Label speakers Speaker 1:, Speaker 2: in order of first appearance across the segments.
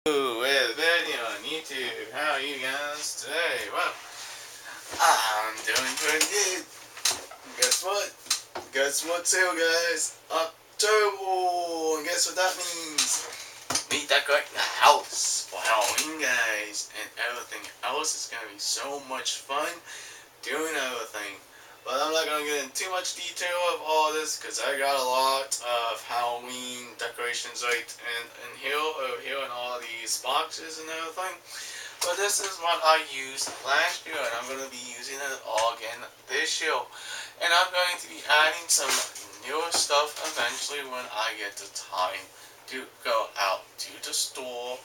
Speaker 1: With video on YouTube. How are you guys today? Well, I'm doing pretty good. Guess what? Guess what too, guys? October! And guess what that means? Me decorating the house for Halloween, guys. And everything else is gonna be so much fun doing everything. But I'm not going to get into too much detail of all this because I got a lot of Halloween decorations right in here, over here in all these boxes and everything. But this is what I used last year and I'm going to be using it all again this year. And I'm going to be adding some newer stuff eventually when I get the time to go out to the store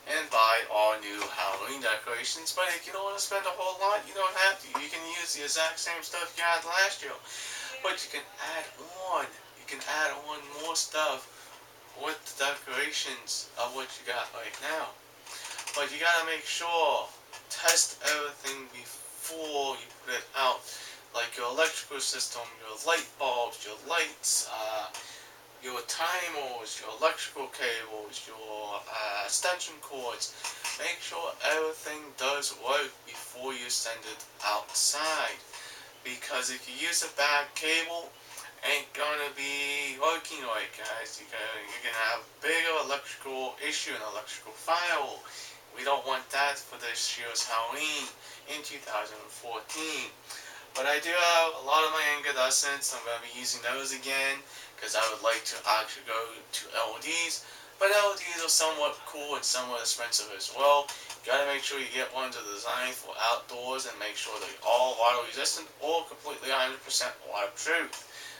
Speaker 1: and buy all new Halloween decorations. But if you don't want to spend a whole lot, you don't have to. You can use the exact same stuff you had last year. But you can add on. You can add on more stuff with the decorations of what you got right now. But you gotta make sure, test everything before you put it out. Like your electrical system, your light bulbs, your lights, your timers, your electrical cables, your extension cords. Make sure everything does work before you send it outside. Because if you use a bad cable, ain't gonna be working right, guys. You're gonna have bigger electrical issue and electrical fire. We don't want that for this year's Halloween in 2014. But I do have a lot of my incandescents. I'm going to be using those again because I would like to actually go to LEDs. But LEDs are somewhat cool and somewhat expensive as well. You got to make sure you get ones that are designed for outdoors and make sure they're all water resistant or completely 100% waterproof.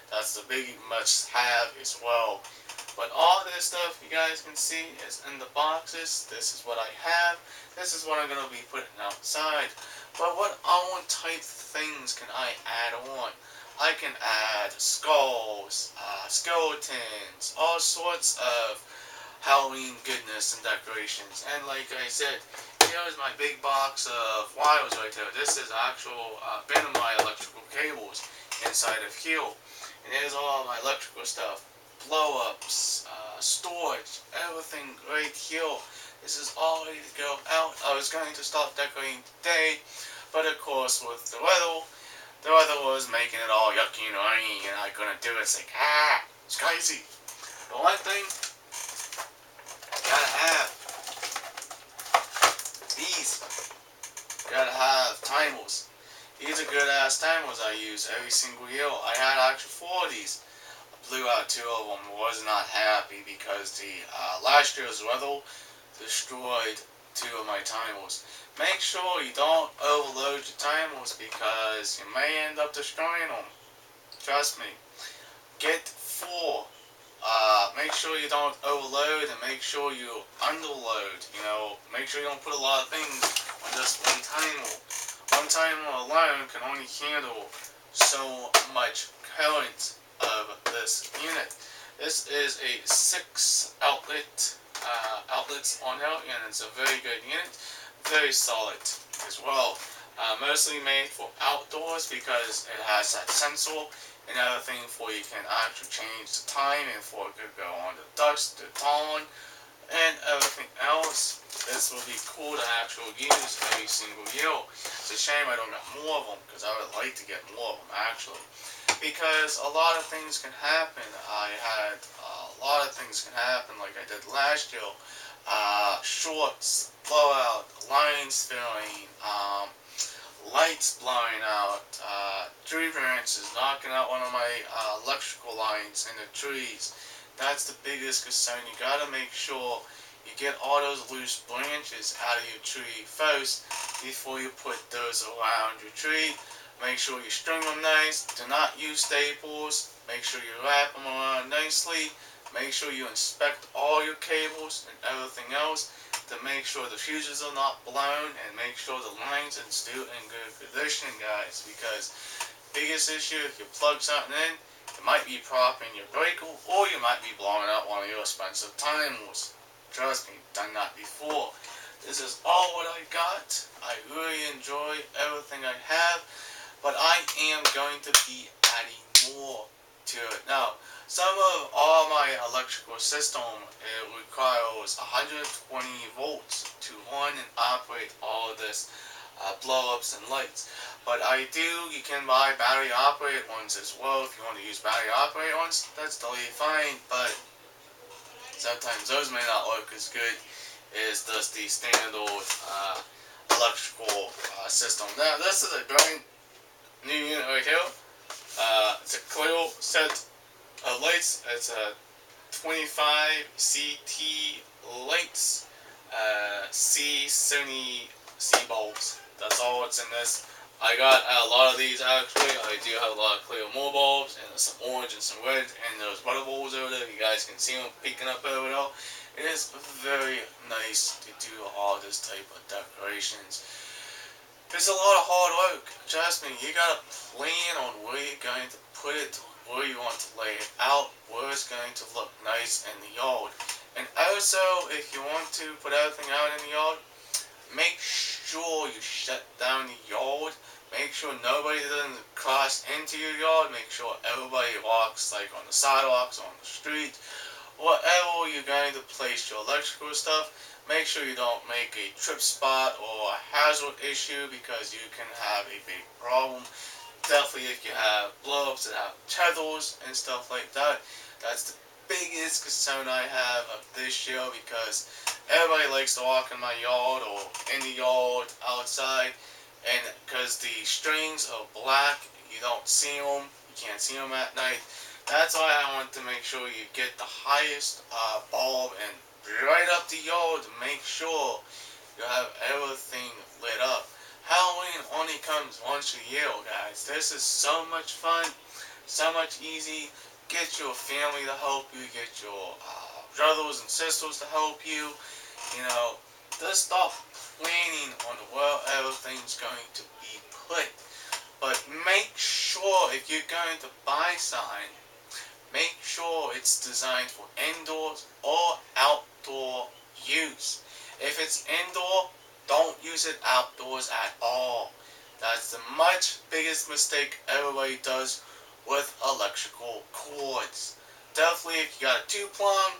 Speaker 1: That's the big must have as well. But all this stuff you guys can see is in the boxes. This is what I have. This is what I'm going to be putting outside. But what other type of things can I add on? I can add skulls, skeletons, all sorts of Halloween goodness and decorations. And like I said, here's my big box of wires right there. This is actual bin of my electrical cables inside of here. And here's all my electrical stuff. Blow-ups, storage, everything right here. This is all ready to go out. I was going to start decorating today, but of course with the weather was making it all yucky and rainy, and I couldn't do it. It's like, it's crazy. But one thing, gotta have these. Gotta have timers. These are good ass timers I use every single year. I had actually 4 of these. Blew out 2 of them. Was not happy because the last year's weather destroyed 2 of my timers. Make sure you don't overload your timers because you may end up destroying them. Trust me. Get 4. Make sure you don't overload and make sure you underload. You know, make sure you don't put a lot of things on just one timer. One timer alone can only handle so much current of this unit. This is a 6 outlets on there, and it's a very good unit, very solid as well. Mostly made for outdoors because it has that sensor and everything for you can actually change the time and for it could go on the dusk, the dawn, and everything else. This will be cool to actually use every single year. It's a shame I don't get more of them because I would like to get more of them actually. Because a lot of things can happen. I had a lot of things can happen like I did last year. Shorts, blowout, lines filling, lights blowing out, tree branches knocking out one of my electrical lines in the trees. That's the biggest concern. You gotta make sure you get all those loose branches out of your tree first before you put those around your tree. Make sure you string them nice. Do not use staples. Make sure you wrap them around nicely. Make sure you inspect all your cables and everything else to make sure the fuses are not blown and make sure the lines are still in good condition, guys. Because biggest issue, if you plug something in, it might be propping your breaker or you might be blowing out one of your expensive timers. Trust me, done that before. This is all what I got. I really enjoy everything I have. But I am going to be adding more to it. Now, Some of all my electrical system, it requires 120 volts to run and operate all this blow-ups and lights. But you can buy battery operated ones as well. If you want to use battery operated ones, that's totally fine. But sometimes those may not work as good as just the standard electrical system. Now this is a brand new unit right here. It's a clear set of lights. It's a 25 CT lights, C70 C bulbs. That's all that's in this. I got a lot of these actually. I do have a lot of clear more bulbs and some orange and some red and those butter bulbs over there. You guys can see them peeking up over there. It is very nice to do all this type of decorations. It's a lot of hard work. Trust me, you gotta plan on where you're going to put it, where you want to lay it out, where it's going to look nice in the yard. And also, if you want to put everything out in the yard, make sure you shut down the yard. Make sure nobody doesn't cross into your yard. Make sure everybody walks like on the sidewalks, on the street, whatever you're going to place your electrical stuff. Make sure you don't make a trip spot or a hazard issue because you can have a big problem. Definitely if you have blow-ups that have tethers and stuff like that. That's the biggest concern I have of this year because everybody likes to walk in my yard or in the yard outside, and because the strings are black, you don't see them, you can't see them at night. That's why I want to make sure you get the highest bulb and right up the yard to make sure you have everything lit up. Halloween only comes once a year, guys. This is so much fun, so much easy. Get your family to help you, get your brothers and sisters to help you. You know, just start planning on where everything's going to be put. But make sure if you're going to buy sign, make sure it's designed for indoors or outdoor use. If it's indoor, don't use it outdoors at all. That's the much biggest mistake everybody does with electrical cords. Definitely if you got a 2-prong,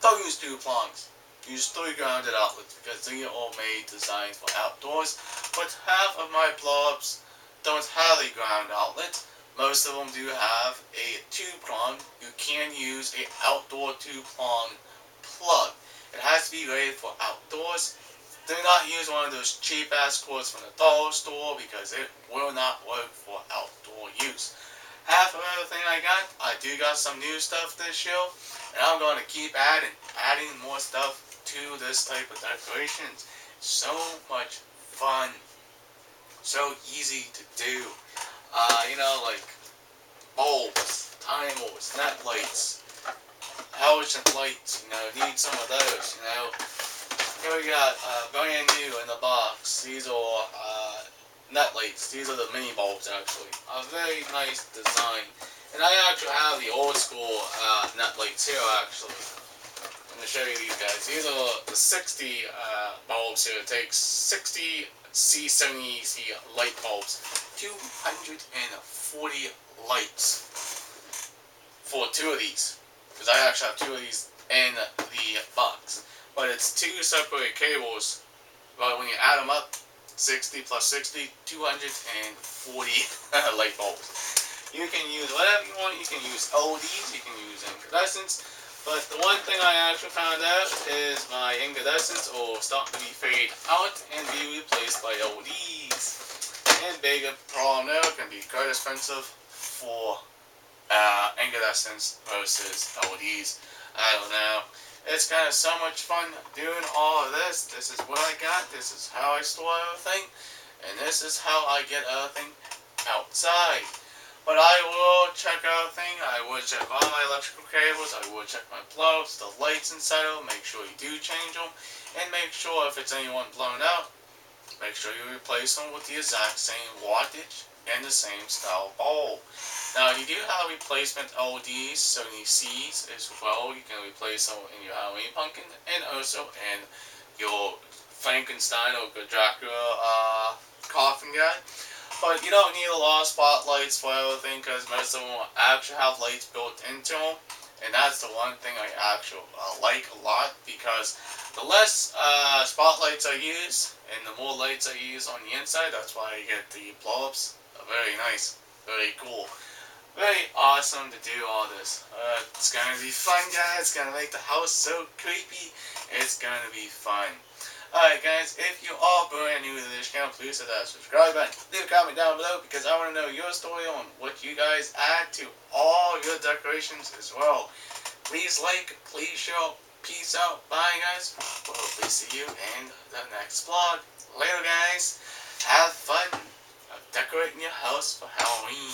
Speaker 1: don't use 2 prongs. Use 3 grounded outlets because they are all made designed for outdoors. But half of my blow-ups don't have a ground outlet. Most of them do have a 2-prong. You can use a outdoor 2-prong plug. It has to be rated for outdoors. Do not use one of those cheap ass cords from the dollar store because it will not work for outdoor use. Half of everything I got some new stuff this year, and I'm going to keep adding more stuff to this type of decorations. So much fun, so easy to do. Like bulbs, timers, net lights, halogen lights. Need some of those. Here we got brand new in the box. These are net lights. These are the mini bulbs actually. A very nice design. And I actually have the old school net lights here actually. I'm going to show you these guys. These are the 60 bulbs here. It takes 60 C70C light bulbs. 240 lights for 2 of these. Because I actually have 2 of these in the box. But it's 2 separate cables. But when you add them up, 60 plus 60, 240 light bulbs. You can use whatever you want. You can use LEDs, you can use incandescents. But the one thing I actually found out is my incandescents are starting to be fade out and be replaced by LEDs. And bigger problem there can be quite expensive for incandescents versus LEDs. I don't know. It's kind of so much fun doing all of this. This is what I got. This is how I store everything. And this is how I get everything outside. But I will check everything. I will check all my electrical cables. I will check my plugs, the lights inside of them. Make sure you do change them. And make sure if it's anyone blown out, make sure you replace them with the exact same wattage and the same style bulb. Now you do have replacement LEDs, 70Cs as well. You can replace them in your Halloween pumpkin and also in your Frankenstein or Dracula coffin guy. But you don't need a lot of spotlights for everything because most of them will actually have lights built into them. And that's the one thing I actually like a lot, because the less spotlights I use and the more lights I use on the inside, that's why I get the blow-ups. Very nice, very cool. Very awesome to do all this. It's gonna be fun, guys. It's gonna make the house so creepy. It's gonna be fun. Alright, guys, if you are brand new to this channel, please hit that subscribe button. Leave a comment down below, because I want to know your story on what you guys add to all your decorations as well. Please like, please share. Peace out. Bye, guys. We'll hopefully see you in the next vlog. Later, guys. Have fun decorating your house for Halloween.